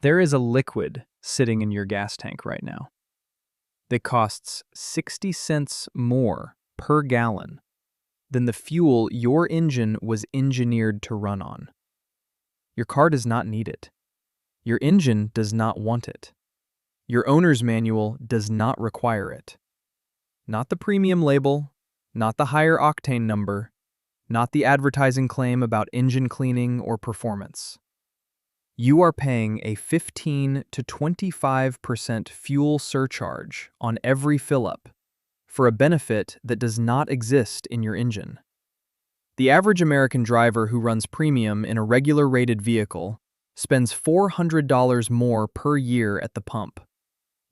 There is a liquid sitting in your gas tank right now that costs 60 cents more per gallon than the fuel your engine was engineered to run on. Your car does not need it. Your engine does not want it. Your owner's manual does not require it. Not the premium label, not the higher octane number, not the advertising claim about engine cleaning or performance. You are paying a 15 to 25% fuel surcharge on every fill-up for a benefit that does not exist in your engine. The average American driver who runs premium in a regular rated vehicle spends $400 more per year at the pump.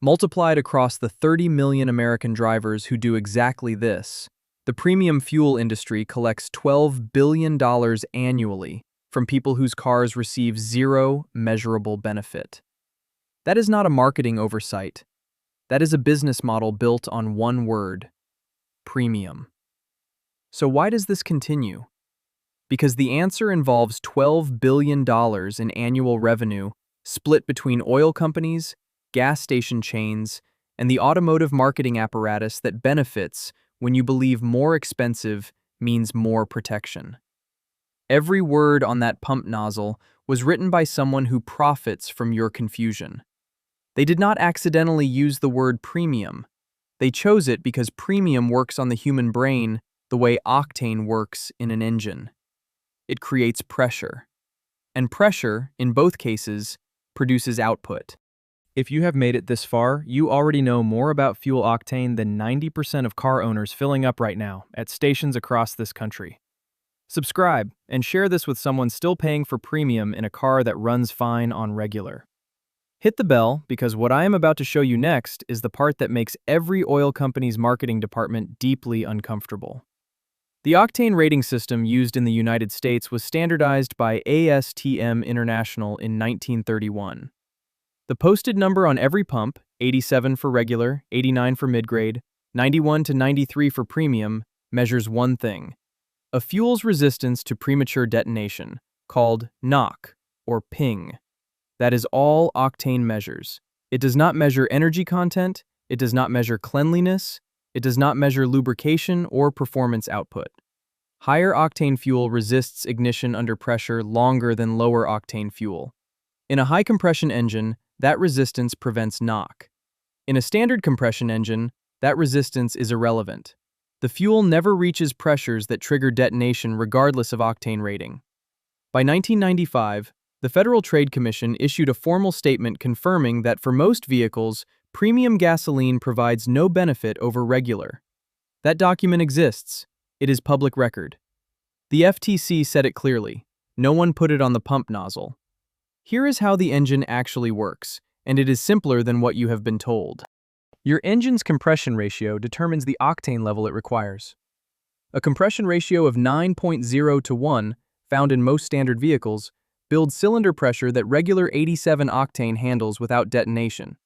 Multiplied across the 30 million American drivers who do exactly this, the premium fuel industry collects $12 billion annually from people whose cars receive zero measurable benefit. That is not a marketing oversight. That is a business model built on one word: premium. So why does this continue? Because the answer involves $12 billion in annual revenue split between oil companies, gas station chains, and the automotive marketing apparatus that benefits when you believe more expensive means more protection. Every word on that pump nozzle was written by someone who profits from your confusion. They did not accidentally use the word premium. They chose it because premium works on the human brain the way octane works in an engine. It creates pressure. And pressure, in both cases, produces output. If you have made it this far, you already know more about fuel octane than 90% of car owners filling up right now at stations across this country. Subscribe and share this with someone still paying for premium in a car that runs fine on regular. Hit the bell because what I am about to show you next is the part that makes every oil company's marketing department deeply uncomfortable. The octane rating system used in the United States was standardized by ASTM International in 1931. The posted number on every pump, 87 for regular, 89 for mid-grade, 91 to 93 for premium, measures one thing: a fuel's resistance to premature detonation, called knock or ping. That is all octane measures. It does not measure energy content, it does not measure cleanliness, it does not measure lubrication or performance output. Higher octane fuel resists ignition under pressure longer than lower octane fuel. In a high compression engine, that resistance prevents knock. In a standard compression engine, that resistance is irrelevant. The fuel never reaches pressures that trigger detonation regardless of octane rating. By 1995, the Federal Trade Commission issued a formal statement confirming that for most vehicles, premium gasoline provides no benefit over regular. That document exists. It is public record. The FTC said it clearly. No one put it on the pump nozzle. Here is how the engine actually works, and it is simpler than what you have been told. Your engine's compression ratio determines the octane level it requires. A compression ratio of 9.0 to 1, found in most standard vehicles, builds cylinder pressure that regular 87 octane handles without detonation.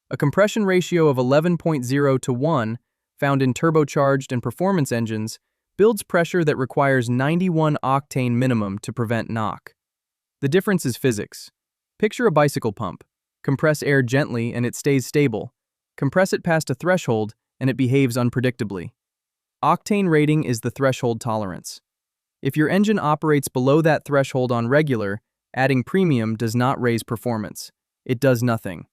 A compression ratio of 11.0 to 1, found in turbocharged and performance engines, builds pressure that requires 91 octane minimum to prevent knock. The difference is physics. Picture a bicycle pump. Compress air gently and it stays stable. Compress it past a threshold and it behaves unpredictably. Octane rating is the threshold tolerance. If your engine operates below that threshold on regular, adding premium does not raise performance. It does nothing.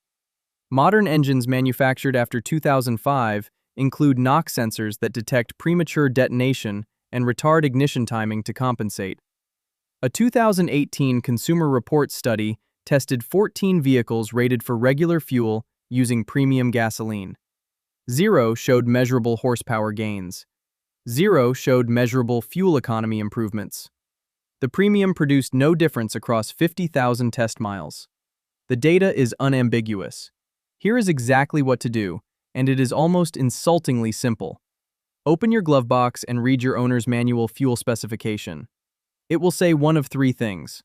Modern engines manufactured after 2005 include knock sensors that detect premature detonation and retard ignition timing to compensate. A 2018 Consumer Reports study tested 14 vehicles rated for regular fuel using premium gasoline. 0 showed measurable horsepower gains. 0 showed measurable fuel economy improvements. The premium produced no difference across 50,000 test miles. The data is unambiguous. Here is exactly what to do, and it is almost insultingly simple. Open your glove box and read your owner's manual fuel specification. It will say one of three things: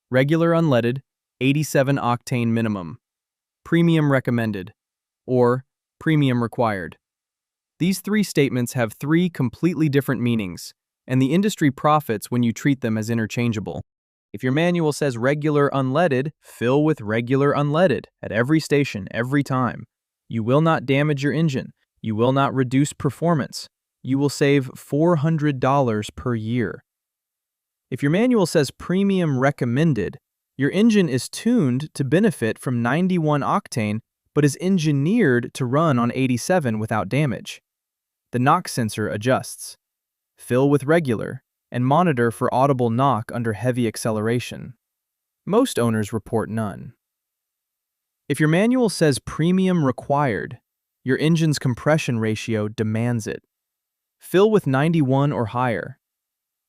regular unleaded, 87 octane minimum, premium recommended, or premium required. These three statements have three completely different meanings, and the industry profits when you treat them as interchangeable. If your manual says regular unleaded, fill with regular unleaded at every station, every time. You will not damage your engine. You will not reduce performance. You will save $400 per year. If your manual says premium recommended, your engine is tuned to benefit from 91 octane, but is engineered to run on 87 without damage. The knock sensor adjusts. Fill with regular, and monitor for audible knock under heavy acceleration. Most owners report none. If your manual says premium required, your engine's compression ratio demands it. Fill with 91 or higher.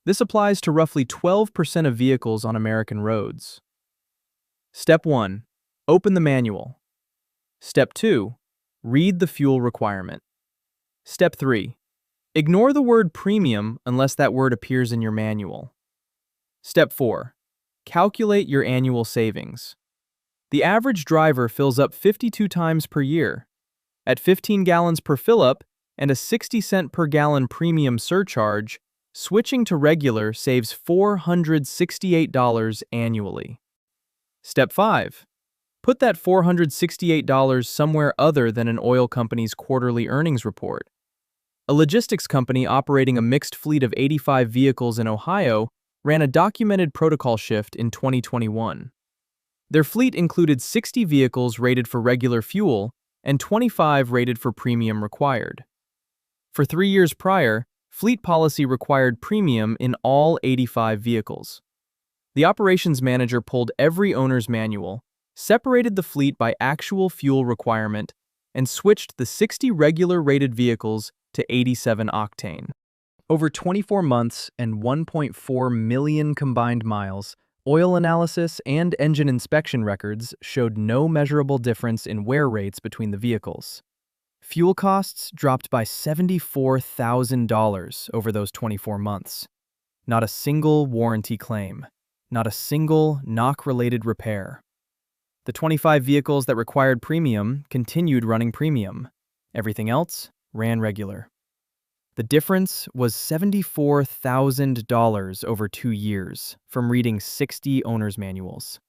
This applies to roughly 12% of vehicles on American roads. Step 1. Open the manual. Step 2. Read the fuel requirement. Step 3. Ignore the word premium unless that word appears in your manual. Step 4. Calculate your annual savings. The average driver fills up 52 times per year. At 15 gallons per fill-up and a 60-cent per gallon premium surcharge, switching to regular saves $468 annually. Step 5. Put that $468 somewhere other than an oil company's quarterly earnings report. A logistics company operating a mixed fleet of 85 vehicles in Ohio ran a documented protocol shift in 2021. Their fleet included 60 vehicles rated for regular fuel and 25 rated for premium required. For 3 years prior, fleet policy required premium in all 85 vehicles. The operations manager pulled every owner's manual, separated the fleet by actual fuel requirement, and switched the 60 regular rated vehicles to 87 octane. Over 24 months and 1.4 million combined miles, oil analysis and engine inspection records showed no measurable difference in wear rates between the vehicles. Fuel costs dropped by $74,000 over those 24 months. Not a single warranty claim. Not a single knock-related repair. The 25 vehicles that required premium continued running premium. Everything else ran regular. The difference was $74,000 over 2 years from reading 60 owner's manuals.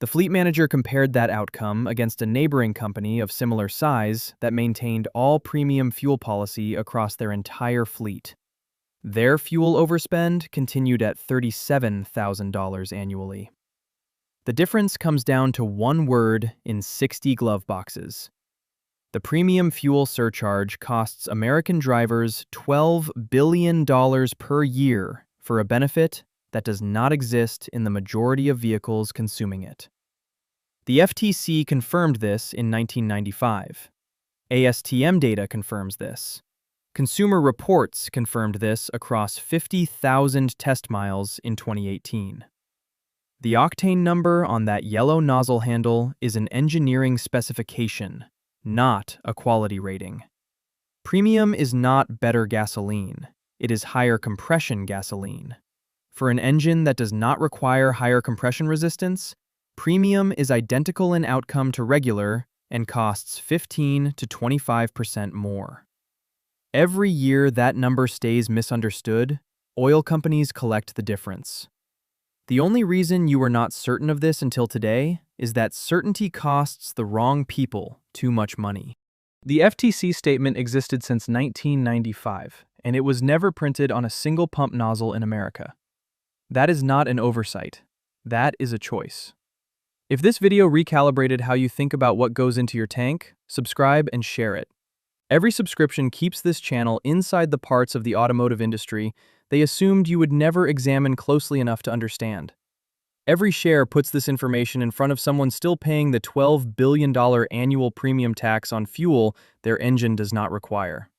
The fleet manager compared that outcome against a neighboring company of similar size that maintained all premium fuel policy across their entire fleet. Their fuel overspend continued at $37,000 annually. The difference comes down to one word in 60 glove boxes. The premium fuel surcharge costs American drivers $12 billion per year for a benefit that does not exist in the majority of vehicles consuming it. The FTC confirmed this in 1995. ASTM data confirms this. Consumer Reports confirmed this across 50,000 test miles in 2018. The octane number on that yellow nozzle handle is an engineering specification, not a quality rating. Premium is not better gasoline. It is higher compression gasoline. For an engine that does not require higher compression resistance, premium is identical in outcome to regular and costs 15 to 25% more. Every year that number stays misunderstood, oil companies collect the difference. The only reason you are not certain of this until today is that certainty costs the wrong people too much money. The FTC statement existed since 1995, and it was never printed on a single pump nozzle in America. That is not an oversight. That is a choice. If this video recalibrated how you think about what goes into your tank, subscribe and share it. Every subscription keeps this channel inside the parts of the automotive industry they assumed you would never examine closely enough to understand. Every share puts this information in front of someone still paying the $12 billion annual premium tax on fuel their engine does not require.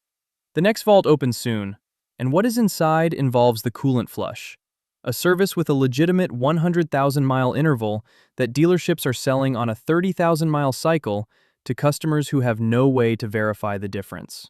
The next vault opens soon, and what is inside involves the coolant flush, a service with a legitimate 100,000-mile interval that dealerships are selling on a 30,000-mile cycle to customers who have no way to verify the difference.